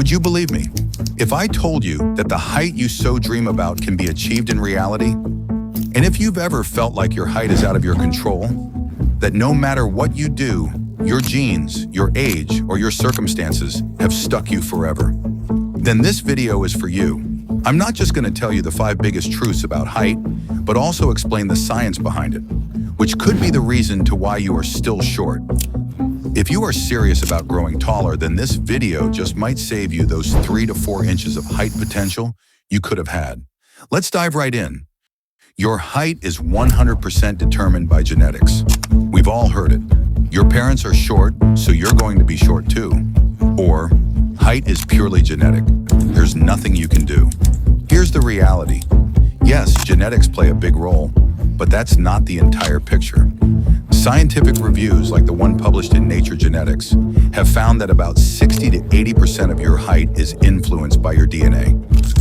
Would you believe me if I told you that the height you so dream about can be achieved in reality? And if you've ever felt like your height is out of your control, that no matter what you do, your genes, your age, or your circumstances have stuck you forever, then this video is for you. I'm not just going to tell you the 5 biggest truths about height, but also explain the science behind it, which could be the reason to why you are still short. If you are serious about growing taller, then this video just might save you those 3 to 4 inches of height potential you could have had. Let's dive right in. Your height is 100% determined by genetics. We've all heard it. Your parents are short, so you're going to be short too. Or, height is purely genetic. There's nothing you can do. Here's the reality. Yes, genetics play a big role, but that's not the entire picture. Scientific reviews, like the one published in Nature Genetics, have found that about 60 to 80% of your height is influenced by your DNA,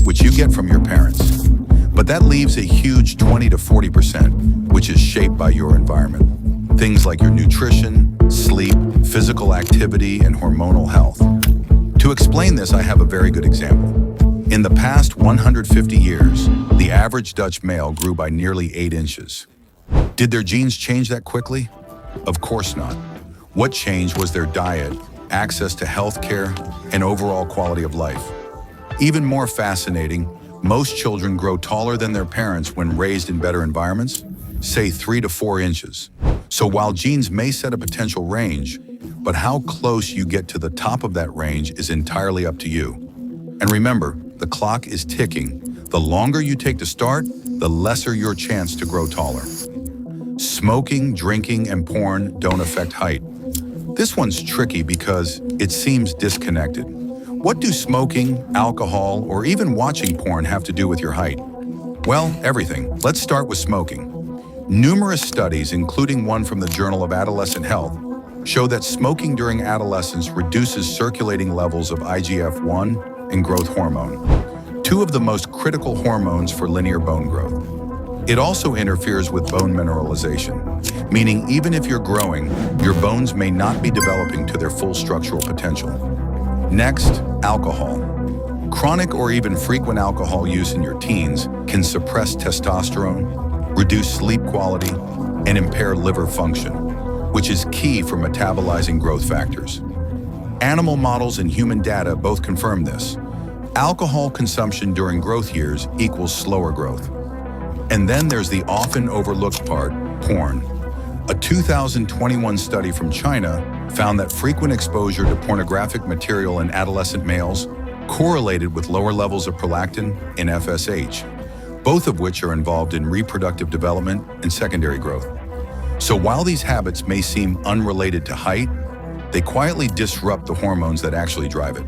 which you get from your parents. But that leaves a huge 20 to 40%, which is shaped by your environment. Things like your nutrition, sleep, physical activity, and hormonal health. To explain this, I have a very good example. In the past 150 years, the average Dutch male grew by nearly 8 inches. Did their genes change that quickly? Of course not. What changed was their diet, access to health care, and overall quality of life. Even more fascinating, most children grow taller than their parents when raised in better environments, say 3 to 4 inches. So while genes may set a potential range, but how close you get to the top of that range is entirely up to you. And remember, the clock is ticking. The longer you take to start, the lesser your chance to grow taller. Smoking, drinking, and porn don't affect height. This one's tricky because it seems disconnected. What do smoking, alcohol, or even watching porn have to do with your height? Well, everything. Let's start with smoking. Numerous studies, including one from the Journal of Adolescent Health, show that smoking during adolescence reduces circulating levels of IGF-1 and growth hormone, 2 of the most critical hormones for linear bone growth. It also interferes with bone mineralization, meaning even if you're growing, your bones may not be developing to their full structural potential. Next, alcohol. Chronic or even frequent alcohol use in your teens can suppress testosterone, reduce sleep quality, and impair liver function, which is key for metabolizing growth factors. Animal models and human data both confirm this. Alcohol consumption during growth years equals slower growth. And then there's the often overlooked part, porn. A 2021 study from China found that frequent exposure to pornographic material in adolescent males correlated with lower levels of prolactin and FSH, both of which are involved in reproductive development and secondary growth. So while these habits may seem unrelated to height, they quietly disrupt the hormones that actually drive it.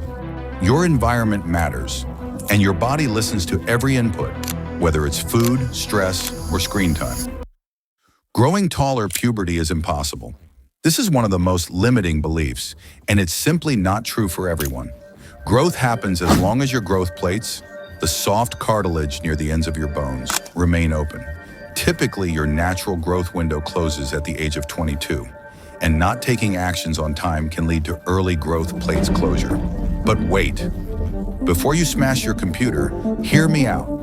Your environment matters, and your body listens to every input, whether it's food, stress, or screen time. Growing taller puberty is impossible. This is one of the most limiting beliefs, and it's simply not true for everyone. Growth happens as long as your growth plates, the soft cartilage near the ends of your bones, remain open. Typically, your natural growth window closes at the age of 22, and not taking actions on time can lead to early growth plates closure. But wait, before you smash your computer, hear me out.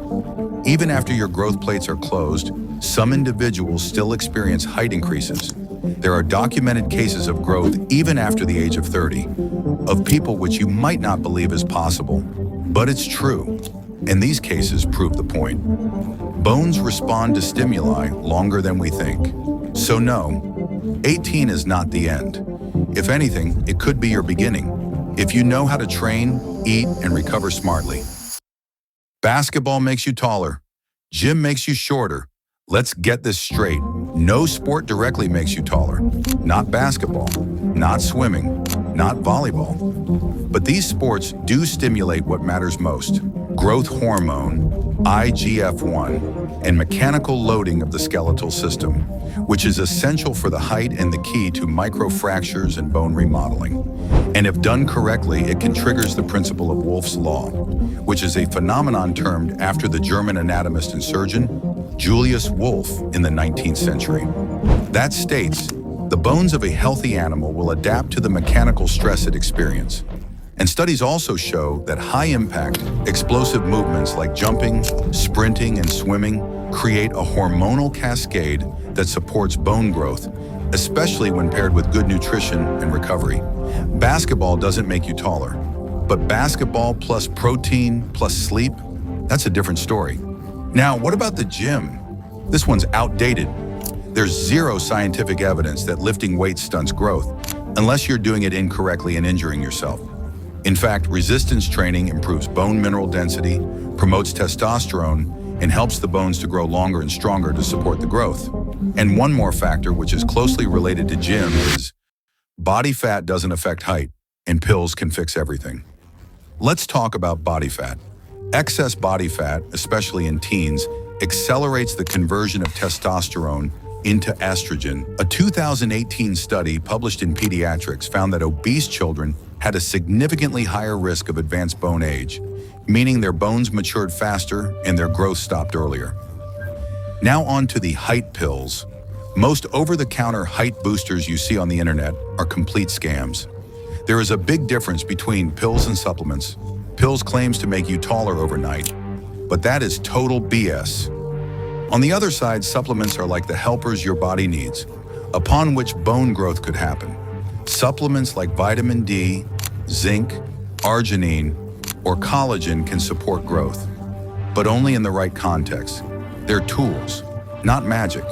Even after your growth plates are closed, some individuals still experience height increases. There are documented cases of growth even after the age of 30, of people which you might not believe is possible, but it's true. And these cases prove the point. Bones respond to stimuli longer than we think. So no, 18 is not the end. If anything, it could be your beginning, if you know how to train, eat, and recover smartly. Basketball makes you taller. Gym makes you shorter. Let's get this straight. No sport directly makes you taller. Not basketball, not swimming, not volleyball. But these sports do stimulate what matters most: growth hormone, IGF-1, and mechanical loading of the skeletal system, which is essential for the height and the key to microfractures and bone remodeling. And if done correctly, it can trigger the principle of Wolff's Law, which is a phenomenon termed after the German anatomist and surgeon Julius Wolff in the 19th century. That states, the bones of a healthy animal will adapt to the mechanical stress it experiences. And studies also show that high-impact, explosive movements like jumping, sprinting, and swimming create a hormonal cascade that supports bone growth, especially when paired with good nutrition and recovery. Basketball doesn't make you taller, but basketball plus protein plus sleep, that's a different story. Now, what about the gym? This one's outdated. There's zero scientific evidence that lifting weights stunts growth, unless you're doing it incorrectly and injuring yourself. In fact, resistance training improves bone mineral density, promotes testosterone, and helps the bones to grow longer and stronger to support the growth. And one more factor which is closely related to gym is body fat doesn't affect height, and pills can fix everything. Let's talk about body fat. Excess body fat, especially in teens, accelerates the conversion of testosterone into estrogen. A 2018 study published in Pediatrics found that obese children had a significantly higher risk of advanced bone age, meaning their bones matured faster and their growth stopped earlier. Now on to the height pills. Most over-the-counter height boosters you see on the internet are complete scams. There is a big difference between pills and supplements. Pills claims to make you taller overnight, but that is total BS. On the other side, supplements are like the helpers your body needs, upon which bone growth could happen. Supplements like vitamin D, zinc, arginine, or collagen can support growth, but only in the right context. They're tools, not magic.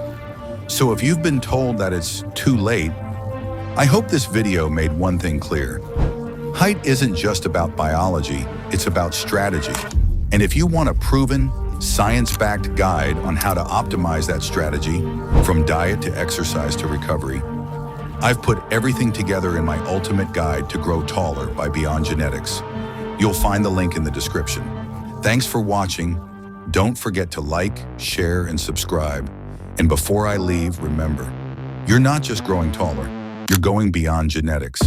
So if you've been told that it's too late, I hope this video made one thing clear. Height isn't just about biology, it's about strategy. And if you want a proven, science-backed guide on how to optimize that strategy, from diet to exercise to recovery, I've put everything together in my ultimate guide to grow taller by Beyond Genetics. You'll find the link in the description. Thanks for watching. Don't forget to like, share, and subscribe. And before I leave, remember, you're not just growing taller, you're going beyond genetics.